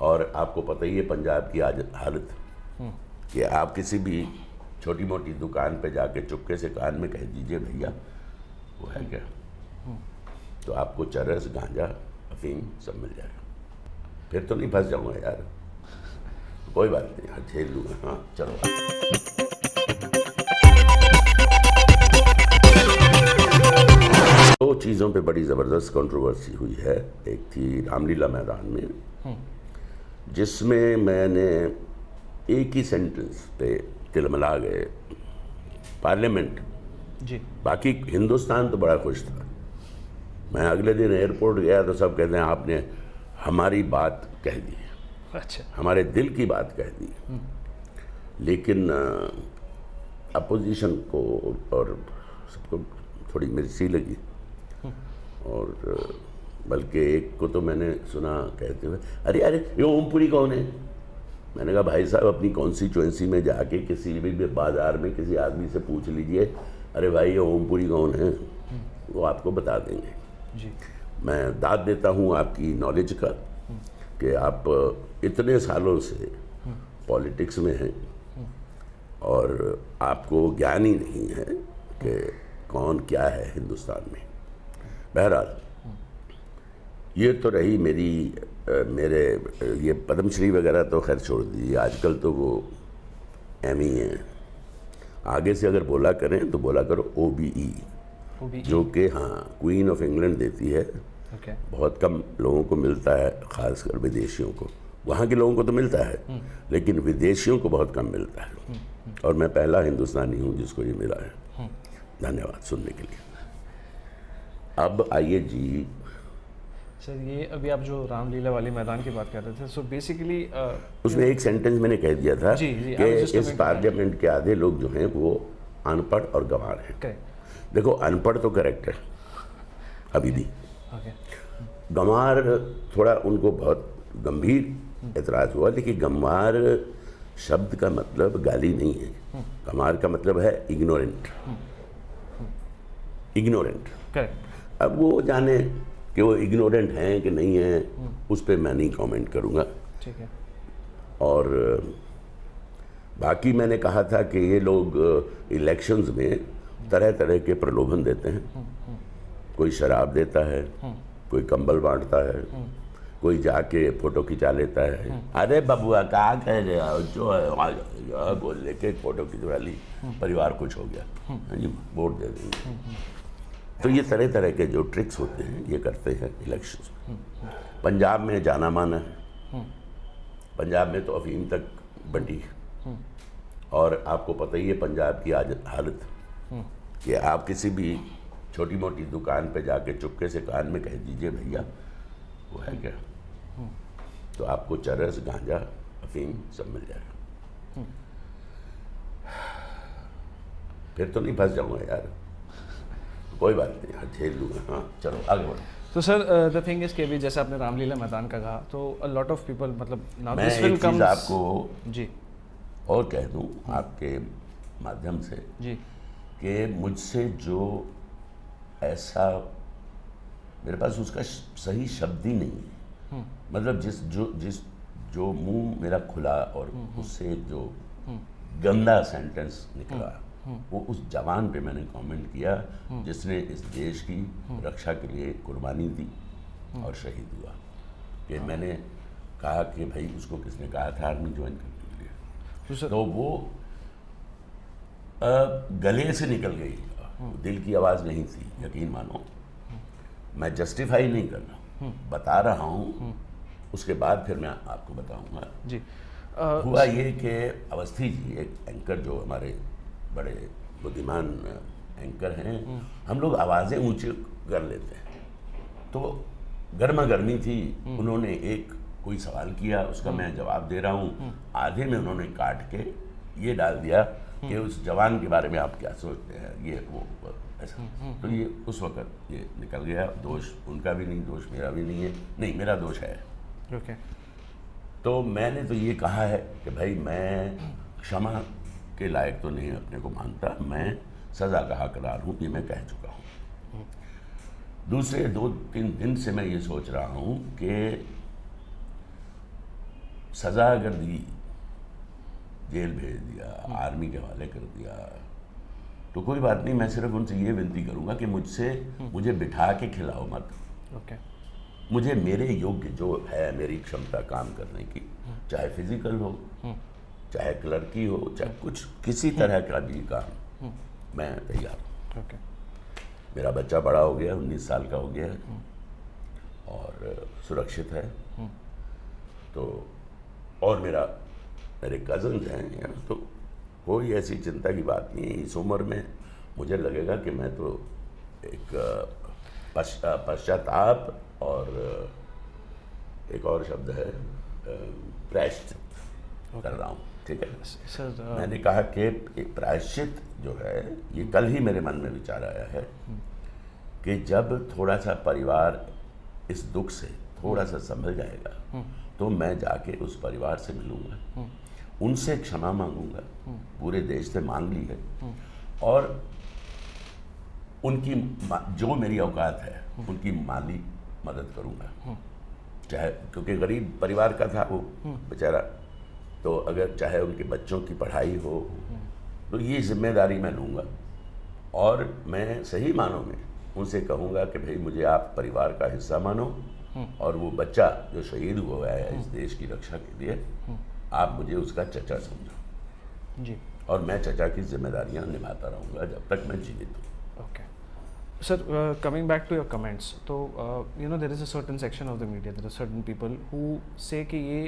और आपको पता ही है पंजाब की आज हालत कि आप किसी भी छोटी मोटी दुकान पे जाके चुपके से कान में कह दीजिए भैया वो है क्या, तो आपको चरस, गांजा, अफीम सब मिल जाएगा। फिर तो नहीं फंस जाऊंगा यार, कोई बात नहीं यार, झेल लूँगा। हाँ चलो। दो चीज़ों पे बड़ी ज़बरदस्त कंट्रोवर्सी हुई है। एक थी रामलीला मैदान में, जिसमें मैंने एक ही सेंटेंस पे तिलमिला गए पार्लियामेंट जी। बाकी हिंदुस्तान तो बड़ा खुश था। मैं अगले दिन एयरपोर्ट गया तो सब कहते हैं आपने हमारी बात कह दी, अच्छा, हमारे दिल की बात कह दी। लेकिन अपोजिशन को और सबको थोड़ी मिर्ची लगी, और बल्कि एक को तो मैंने सुना कहते हुए अरे अरे ये ओमपुरी कौन है। मैंने कहा भाई साहब अपनी कॉन्स्टिट्यूएंसी में जाके किसी भी बाज़ार में किसी आदमी से पूछ लीजिए, अरे भाई ये ओमपुरी कौन है, वो आपको बता देंगे। जी। मैं दाद देता हूँ आपकी नॉलेज का कि आप इतने सालों से पॉलिटिक्स में हैं और आपको ज्ञान ही नहीं है कि कौन क्या है हिंदुस्तान में। बहरहाल ये तो रही मेरे ये पद्मश्री वगैरह तो खैर छोड़ दीजिए, आजकल तो वो एम ही है। आगे से अगर बोला करें तो बोला करो OBE, जो कि हाँ क्वीन ऑफ इंग्लैंड देती है। बहुत कम लोगों को मिलता है, ख़ासकर विदेशियों को। वहाँ के लोगों को तो मिलता है लेकिन विदेशियों को बहुत कम मिलता है, और मैं पहला हिंदुस्तानी हूँ जिसको ये मिला है। धन्यवाद सुनने के लिए। अब आइए जी सर, ये अभी आप जो रामलीला वाली मैदान की बात कर रहे थे, सो बेसिकली उसमें एक सेंटेंस मैंने कह दिया था जी, कि इस पार्लियामेंट के आधे लोग जो हैं वो अनपढ़ और गंवार हैं। देखो अनपढ़ तो करेक्ट है अभी भी, गंवार थोड़ा उनको बहुत गंभीर एतराज़ हुआ, लेकिन गंवार शब्द का मतलब गाली नहीं है। गंवार का मतलब है इग्नोरेंट, इग्नोरेंट। अब वो जाने कि वो इग्नोरेंट हैं कि नहीं हैं, उस पर मैं नहीं कमेंट करूँगा। ठीक है। और बाकी मैंने कहा था कि ये लोग इलेक्शंस में तरह तरह के प्रलोभन देते हैं। कोई शराब देता है, कोई कंबल बांटता है, कोई जाके फ़ोटो खिंचा लेता है। अरे बबुआ क्या कह रहे हो, जो है बोल लेके फ़ोटो खिंचवा ली, परिवार कुछ हो गया, हाँ जी वोट दे देंगे। तो ये तरह तरह के जो ट्रिक्स होते हैं ये करते हैं इलेक्शंस में। पंजाब में जाना माना है, पंजाब में तो अफीम तक बंटी है, और आपको पता ही है पंजाब की आज हालत कि आप किसी भी छोटी मोटी दुकान पे जाके चुपके से कान में कह दीजिए भैया वो है क्या, तो आपको चरस, गांजा, अफीम सब मिल जाएगा। फिर तो नहीं फंस जाऊंगा यार, कोई बात नहीं यार, झेल लूँगा। हाँ चलो आगे बढ़ो। तो सर द थिंग इज के भी जैसे आपने रामलीला मैदान का कहा, तो अ लॉट ऑफ पीपल मतलब नाउ मैं दिस विल एक कम चीज़ आपको जी और कह दूँ आपके माध्यम से जी कि मुझसे जो ऐसा, मेरे पास उसका सही शब्द ही नहीं है, मतलब जो मुंह मेरा खुला और उससे जो गंदा सेंटेंस निकला, वो उस जवान पे मैंने कमेंट किया जिसने इस देश की रक्षा के लिए कुर्बानी दी और शहीद हुआ। कि मैंने कहा कि भाई उसको किसने कहा था आर्मी ज्वाइन करने के लिए, तो वो गले से निकल गई, दिल की आवाज़ नहीं थी, यकीन मानो। मैं जस्टिफाई नहीं कर रहा, बता रहा हूँ, उसके बाद फिर मैं आपको बताऊँगा जी। हुआ ये कि अवस्थी जी एक एंकर जो हमारे बड़े बुद्धिमान एंकर हैं, हम लोग आवाज़ें ऊंची कर लेते हैं, तो गर्मा गर्मी थी। उन्होंने एक कोई सवाल किया, उसका मैं जवाब दे रहा हूँ, आधे में उन्होंने काट के ये डाल दिया कि उस जवान के बारे में आप क्या सोचते हैं, ये वो ऐसा। तो ये उस वक़्त ये निकल गया। दोष उनका भी नहीं, दोष मेरा भी नहीं है, नहीं मेरा दोष है। ओके। तो मैंने तो ये कहा है कि भाई मैं क्षमा के लायक तो नहीं अपने को मानता, मैं सज़ा का हकदार हूँ, ये मैं कह चुका हूँ। दूसरे 2-3 दिन से मैं ये सोच रहा हूँ कि सज़ा अगर दी, जेल भेज दिया, आर्मी के हवाले कर दिया, तो कोई बात नहीं, मैं सिर्फ उनसे ये विनती करूँगा कि मुझे बिठा के खिलाओ मत। ओके। मुझे मेरे योग्य जो है, मेरी क्षमता काम करने की, चाहे फिजिकल हो, चाहे क्लर्की हो, चाहे कुछ किसी तरह का भी काम, मैं तैयार हूँ। ओके। मेरा बच्चा बड़ा हो गया, 19 साल का हो गया है और सुरक्षित है। तो और मेरे कज़न्स हैं यार, तो कोई ऐसी चिंता की बात नहीं है। इस उम्र में मुझे लगेगा कि मैं तो एक पश्चाताप और एक और शब्द है प्रायश्चित कर रहा हूँ। ठीक है सर, मैंने कहा कि प्रायश्चित जो है, ये कल ही मेरे मन में विचार आया है कि जब थोड़ा सा परिवार इस दुख से थोड़ा सा संभल जाएगा तो मैं जाके उस परिवार से मिलूंगा, उनसे क्षमा मांगूंगा, पूरे देश से मांग ली है, और उनकी जो मेरी औकात है उनकी माली मदद करूंगा। चाहे क्योंकि गरीब परिवार का था वो बेचारा, तो अगर चाहे उनके बच्चों की पढ़ाई हो, तो ये जिम्मेदारी मैं लूँगा। और मैं सही मानों में उनसे कहूँगा कि भाई मुझे आप परिवार का हिस्सा मानो, और वो बच्चा जो शहीद हुआ है इस देश की रक्षा के लिए, आप मुझे उसका चचा समझो जी। और मैं चचा की जिम्मेदारियां निभाता रहूँगा जब तक मैं जीवित हूँ। Okay sir, coming back to your comments, तो you know there is a certain section of the media, there are certain people who say कि ये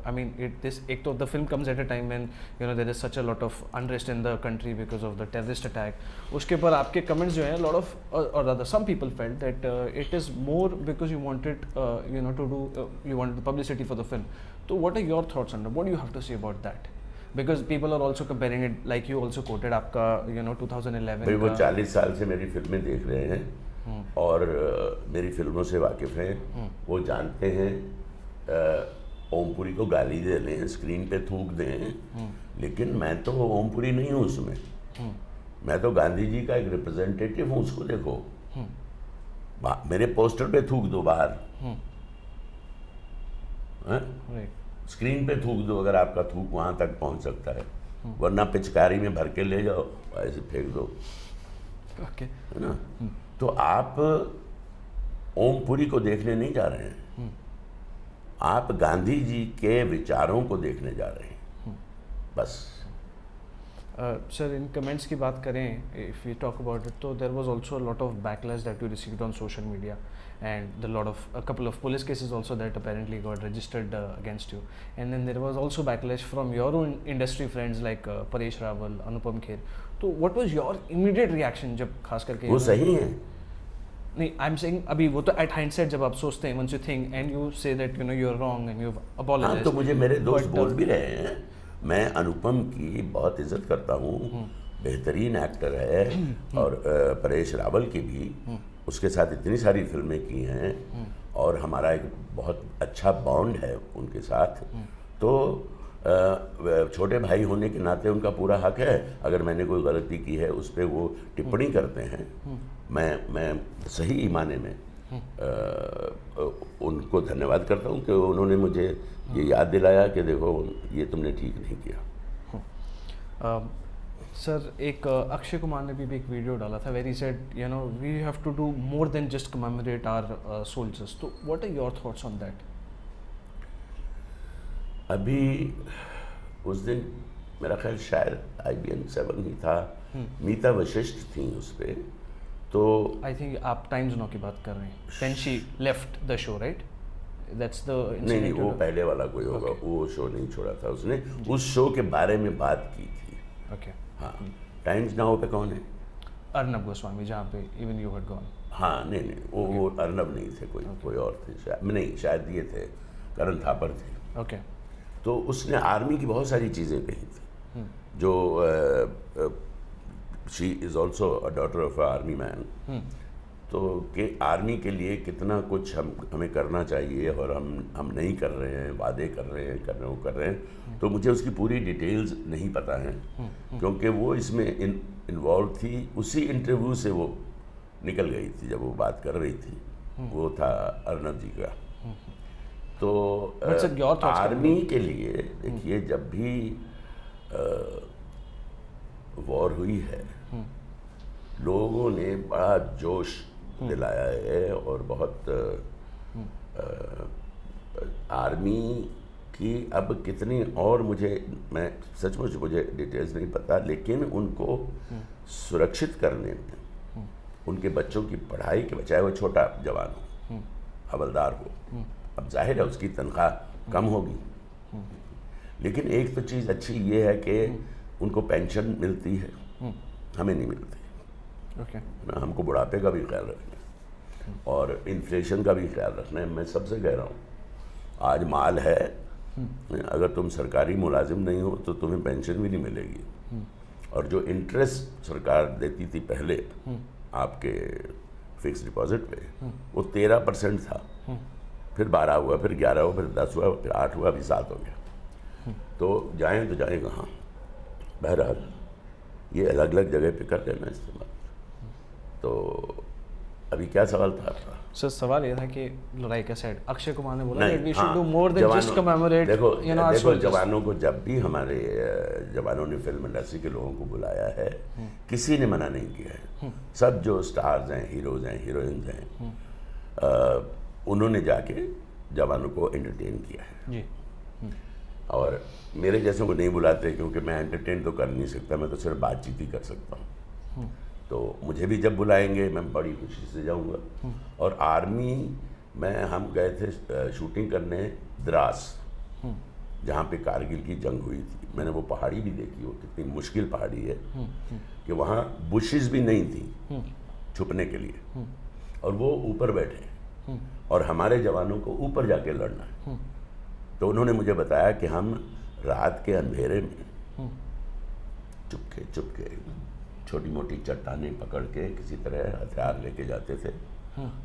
I mean एक तो the film comes at a time when you know there is such a lot of unrest in the country because of the terrorist attack. उसके पर आपके comments जो हैं, lot of or rather some people felt that it is more because you wanted you know to do you wanted the publicity for the film. So what are your thoughts on that? What do you have to say about that? Because people are also comparing it, like you also quoted आपका you know 2011 भाई वो का 40 साल से मेरी फिल्में देख रहे हैं और मेरी फिल्मों से वाकिफ़ हैं। वो जानते हैं ओमपुरी को गाली दे लें, स्क्रीन पे थूक दें, लेकिन मैं तो ओमपुरी नहीं हूँ उसमें। मैं तो गांधी जी का एक रिप्रेजेंटेटिव हूँ, उसको देखो। मेरे पोस्टर पे थूक दो बाहर, right. स्क्रीन पे थूक दो अगर आपका थूक वहाँ तक पहुँच सकता है, वरना पिचकारी में भर के ले जाओ, ऐसे फेंक दो, Okay. है ना। तो आप ओमपुरी को देखने नहीं जा रहे हैं, आप गांधी जी के विचारों को देखने जा रहे हैं, बस। सर, इन कमेंट्स की बात करें, if you talk about it, तो there was also a lot of backlash that you received on social media and the lot of a couple of police cases also that apparently got registered against you, and then there was also backlash from your own industry friends like Paresh Rawal, Anupam Kher. So what was your immediate reaction जब खास करके वो सही है? नहीं, I'm saying अभी वो तो at hindsight जब आप सोचते हैं, once you think and you say that you know you're wrong and you've apologized. हाँ, तो मुझे मेरे दोस्त बोल भी रहे हैं, मैं अनुपम की बहुत इज्जत करता हूँ, बेहतरीन एक्टर है, और परेश रावल की भी, उसके साथ इतनी सारी फिल्में की हैं और हमारा एक बहुत अच्छा बॉन्ड है उनके साथ। तो छोटे भाई होने के नाते उनका पूरा हक है, अगर मैंने कोई गलती की है उस पर वो टिप्पणी करते हैं, मैं सही माने में उनको धन्यवाद करता हूँ कि उन्होंने मुझे ये याद दिलाया कि देखो ये तुमने ठीक नहीं किया। सर, एक अक्षय कुमार ने भी एक वीडियो डाला था very sad you know we have to do more than just commemorate our soldiers, तो what are your thoughts on that? अभी उस दिन मेरा ख्याल शायद IBN 7 ही था, मीता वशिष्ठ थी उस पर, तो आई थिंक आप टाइम्स नाउ की बात कर रहे हैं, then she left the show, right? That's the नहीं, वो पहले वाला कोई होगा। okay. वो शो नहीं छोड़ा था उसने, उस शो के बारे में बात की थी। ओके। हाँ, टाइम्स नाउ पे कौन है? अर्नब गोस्वामी, जहाँ पे इवन यू हैड गॉन। हाँ, नहीं वो अर्नब नहीं थे, कोई और थे शायद, नहीं शायद ये थे, करण थापर थे। ओके। तो उसने आर्मी की बहुत सारी चीज़ें कही थी, जो she is also a daughter of a army man, तो कि आर्मी के लिए कितना कुछ हमें करना चाहिए और हम नहीं कर रहे हैं, वादे कर रहे हैं, तो मुझे उसकी पूरी डिटेल्स नहीं पता है, क्योंकि वो इसमें इन्वॉल्व थी। उसी इंटरव्यू से वो निकल गई थी जब वो बात कर रही थी, वो था अर्नब जी का। तो But sir, your thoughts army के लिए देखिए, जब भी वॉर हुई है, लोगों ने बड़ा जोश दिलाया है और बहुत आर्मी की अब कितनी, और मैं सचमुच मुझे डिटेल्स नहीं पता, लेकिन उनको सुरक्षित करने में, उनके बच्चों की पढ़ाई के, चाहे वो छोटा जवान हो, हवलदार हो, अब जाहिर है उसकी तनख्वाह कम होगी, लेकिन एक तो चीज़ अच्छी ये है कि उनको पेंशन मिलती है, हमें नहीं मिलती। ओके। ना, हमको बुढ़ापे का भी ख्याल रखना है और इन्फ्लेशन का भी ख्याल रखना है। मैं सबसे कह रहा हूँ, आज माल है, अगर तुम सरकारी मुलाजिम नहीं हो तो तुम्हें पेंशन भी नहीं मिलेगी। और जो इंटरेस्ट सरकार देती थी पहले आपके फिक्स डिपॉजिट पे, वो 13% था, फिर 12 हुआ, फिर 11 हुआ, फिर 10 हुआ, फिर 8 हुआ, अभी 7 हो गया। तो जाएं कहाँ? बहरहाल ये अलग अलग जगह पे कर लेना इस्तेमाल। तो अभी क्या सवाल था आपका? सर सवाल ये था कि लड़ाई का साइड, अक्षय कुमार ने बोला नहीं, वी शुड हाँ, do more than just commemorate, देखो जवानों को, जब भी हमारे जवानों ने फिल्म इंडस्ट्री के लोगों को बुलाया है, किसी ने मना नहीं किया है। सब जो स्टार्स हैं, हीरोज हैं, हीरोइंस हैं, उन्होंने जाके जवानों को एंटरटेन किया है जी। और मेरे जैसों को नहीं बुलाते, क्योंकि मैं एंटरटेन तो कर नहीं सकता, मैं तो सिर्फ बातचीत ही कर सकता हूँ। तो मुझे भी जब बुलाएंगे मैं बड़ी खुशी से जाऊँगा। और आर्मी में हम गए थे शूटिंग करने द्रास, जहाँ पे कारगिल की जंग हुई थी। मैंने वो पहाड़ी भी देखी, वो कितनी मुश्किल पहाड़ी है कि वहाँ बुशेस भी नहीं थी छुपने के लिए, और वो ऊपर बैठे और हमारे जवानों को ऊपर जाके लड़ना है। तो उन्होंने मुझे बताया कि हम रात के अंधेरे में चुपके छोटी मोटी चट्टानें पकड़ के किसी तरह हथियार लेके जाते थे।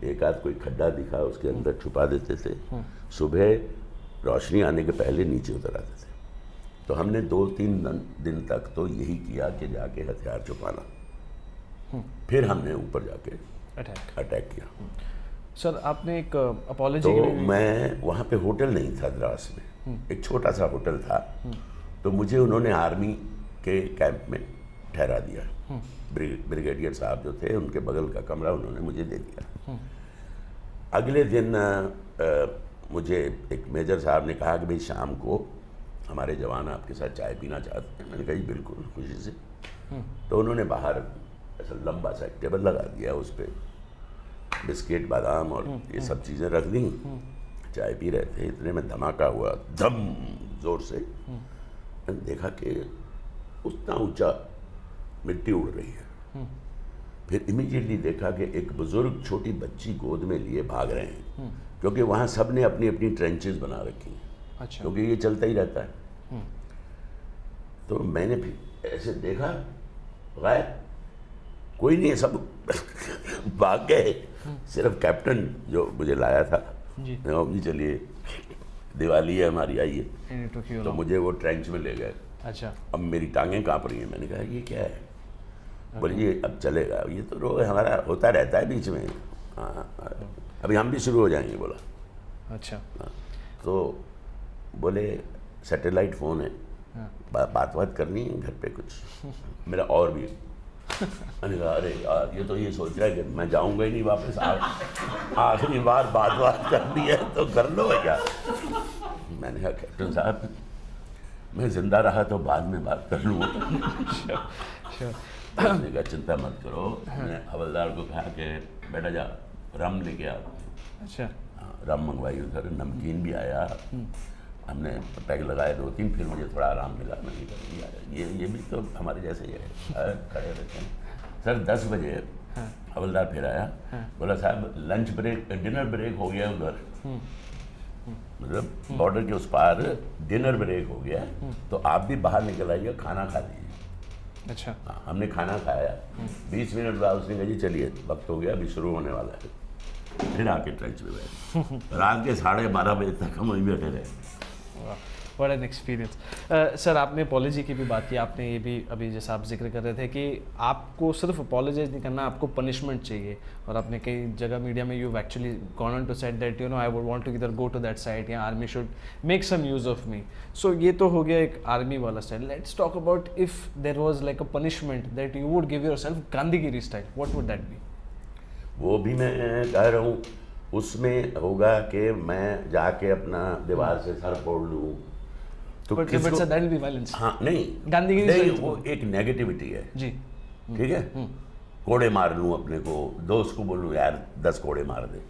एक आध कोई खड्डा दिखा, उसके अंदर छुपा देते थे, सुबह रोशनी आने के पहले नीचे उतर आते थे। तो हमने 2-3 दिन तक तो यही किया कि जाके हथियार छुपाना, फिर हमने ऊपर जाके अटैक किया। सर आपने एक अपॉलॉजी तो के लिए मैं वहाँ पे होटल नहीं था द्रास में, एक छोटा सा होटल था, तो मुझे उन्होंने आर्मी के कैंप में ठहरा दिया। ब्रिगेडियर साहब जो थे, उनके बगल का कमरा उन्होंने मुझे दे दिया। अगले दिन मुझे एक मेजर साहब ने कहा कि भाई शाम को हमारे जवान आपके साथ चाय पीना चाहते हैं। मैंने कहा बिल्कुल, खुशी से। तो उन्होंने बाहर ऐसा लंबा सा एक टेबल लगा दिया, उस पर बिस्किट, बादाम और ये सब चीज़ें रख दी। चाय पी रहे थे, इतने में धमाका हुआ, धम जोर से। मैंने देखा कि उतना ऊंचा मिट्टी उड़ रही है। फिर इमीडिएटली देखा कि एक बुजुर्ग छोटी बच्ची गोद में लिए भाग रहे हैं, क्योंकि वहाँ सब ने अपनी अपनी ट्रेंचेस बना रखी हैं। अच्छा। क्योंकि ये चलता ही रहता है। तो मैंने फिर ऐसे देखा, गायब, कोई नहीं है, सब भाग गए। सिर्फ कैप्टन जो मुझे लाया था, जी चलिए दिवाली है हमारी, आइए। तो मुझे वो ट्रेंच में ले गए। अच्छा। अब मेरी टांगें कांप रही हैं। मैंने कहा ये क्या है? बोलिए अब चलेगा, ये तो रोज हमारा होता रहता है बीच में। हाँ, अभी हम भी शुरू हो जाएंगे। बोला अच्छा। तो बोले सैटेलाइट फ़ोन है, बात करनी है घर पे कुछ मेरा और भी। मैंने कहा अरे यार, ये तो ये सोच रहा है कि मैं जाऊंगा ही नहीं वापस, आखिरी बार बात करनी है तो कर लो क्या। मैंने कहा कैप्टन साहब, मैं जिंदा रहा तो बाद में बात कर लूँगा। मैंने कहा चिंता मत करो। मैंने हवलदार को कहा कि बेटा जा रम लेके आ। अच्छा। रम मंगवाई उधर, नमकीन भी आया, हमने पैक लगाए 2-3, फिर मुझे थोड़ा आराम मिला। मैंने कहा ये भी तो हमारे जैसे ही है, खड़े रहते हैं। सर 10 बजे हवलदार फिर आया, बोला साहब लंच ब्रेक, डिनर ब्रेक हो गया उधर, मतलब बॉर्डर के उस पार डिनर ब्रेक हो गया, तो आप भी बाहर निकल आइए, खाना खा लीजिए। अच्छा। हाँ, हमने खाना खाया। 20 मिनट बाद उसने कहा जी चलिए वक्त हो गया, अभी शुरू होने वाला है। फिर आके ट्रेंच में बैठे। रात के 12:30 बजे तक हम वहीं बैठे रहे। What an experience. सर आपने अपॉलॉजी की भी बात की, आपने ये भी अभी जैसा आप जिक्र कर रहे थे कि आपको सिर्फ अपॉलोजाइज नहीं करना, आपको पनिशमेंट चाहिए, और आपने कई जगह मीडिया में you actually gone on to said that you know I would want to इधर गो टू दैट साइड या army should make some use of me. So ये तो हो गया एक आर्मी वाला style. Let's talk about if there was like a punishment that you would give yourself, गांधीगिरी style, what would that be? वो भी मैं कह रहा हूँ, उसमें होगा कि मैं जाके अपना दीवार से सर फोड़ लूँ तो बट किसको, sir that will be violence. हाँ नहीं, गांधीगिरी नहीं स्टाइल वो एक नेगेटिविटी है, जी। ठीक है। कोड़े मार लूँ अपने को, दोस्त को बोलूँ यार 10 कोड़े मार दे,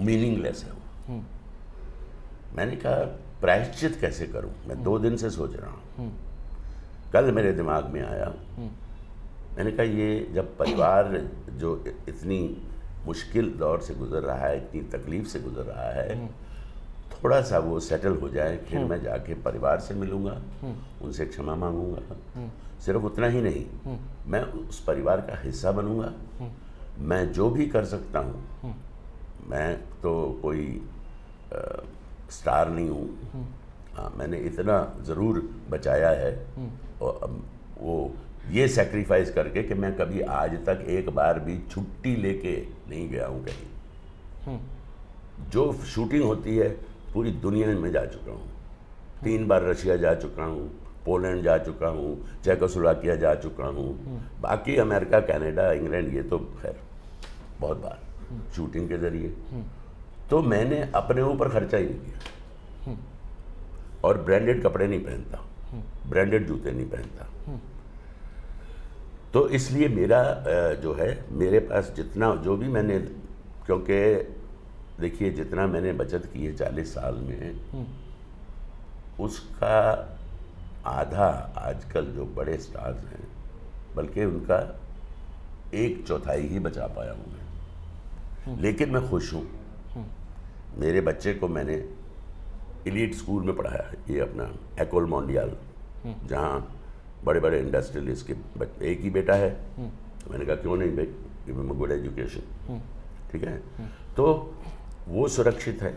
मीनिंगलेस है वो। मैंने कहा प्रायश्चित कैसे करूँ, मैं 2 दिन से सोच रहा हूँ। कल मेरे दिमाग में आया, मैंने कहा ये जब परिवार जो इतनी मुश्किल दौर से गुजर रहा है, इतनी तकलीफ से गुजर रहा है, थोड़ा सा वो सेटल हो जाए, फिर मैं जाके परिवार से मिलूँगा, उनसे क्षमा मांगूंगा। सिर्फ उतना ही नहीं, मैं उस परिवार का हिस्सा बनूंगा। मैं जो भी कर सकता हूँ, मैं तो कोई स्टार नहीं हूँ, हाँ मैंने इतना ज़रूर बचाया है, और अब वो ये सेक्रीफाइस करके कि मैं कभी आज तक एक बार भी छुट्टी लेके नहीं गया हूँ कहीं। जो शूटिंग होती है पूरी दुनिया में जा चुका हूँ, 3 बार रशिया जा चुका हूँ, पोलैंड जा चुका हूँ, चेकोस्लोवाकिया जा चुका हूँ, बाकी अमेरिका, कनाडा, इंग्लैंड ये तो खैर बहुत बार शूटिंग के ज़रिए। तो मैंने अपने ऊपर खर्चा ही नहीं किया, और ब्रांडेड कपड़े नहीं पहनता, ब्रांडेड जूते नहीं पहनता। तो इसलिए मेरा जो है, मेरे पास जितना जो भी मैंने, क्योंकि देखिए जितना मैंने बचत की है 40 साल में, उसका आधा आजकल जो बड़े स्टार्स हैं, बल्कि उनका 1/4 ही बचा पाया हूँ मैं। लेकिन मैं खुश हूँ। मेरे बच्चे को मैंने एलीट स्कूल में पढ़ाया है, ये अपना एकोल मोंडियाल, जहाँ बड़े बड़े इंडस्ट्रियलिस्ट के एक ही बेटा है। तो मैंने कहा क्यों नहीं भाई, give him a good education, ठीक है। तो वो सुरक्षित है,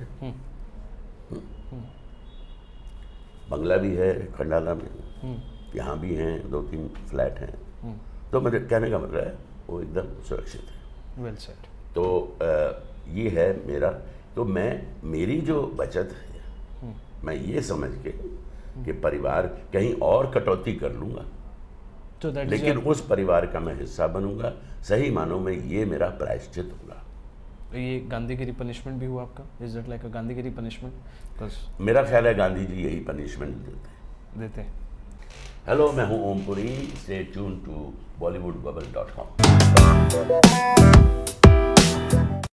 बंगला भी है खंडाला में, यहाँ भी हैं 2-3 फ्लैट हैं। तो मेरे कहने का मतलब है वो एकदम सुरक्षित है। Well said. तो ये है मेरा, तो मेरी जो बचत है, मैं ये समझ के कि परिवार कहीं और कटौती कर लूँगा, तो लेकिन उस परिवार का मैं हिस्सा बनूंगा, सही मानों में ये मेरा प्रायश्चित होगा। ये गांधीगिरी पनिशमेंट भी हुआ आपका? Is it like a Gandhigiri punishment? मेरा ख्याल है गांधी जी यही पनिशमेंट देते हैं। हेलो, मैं हूँ Om Puri, stay tune to bollywoodbubble.com।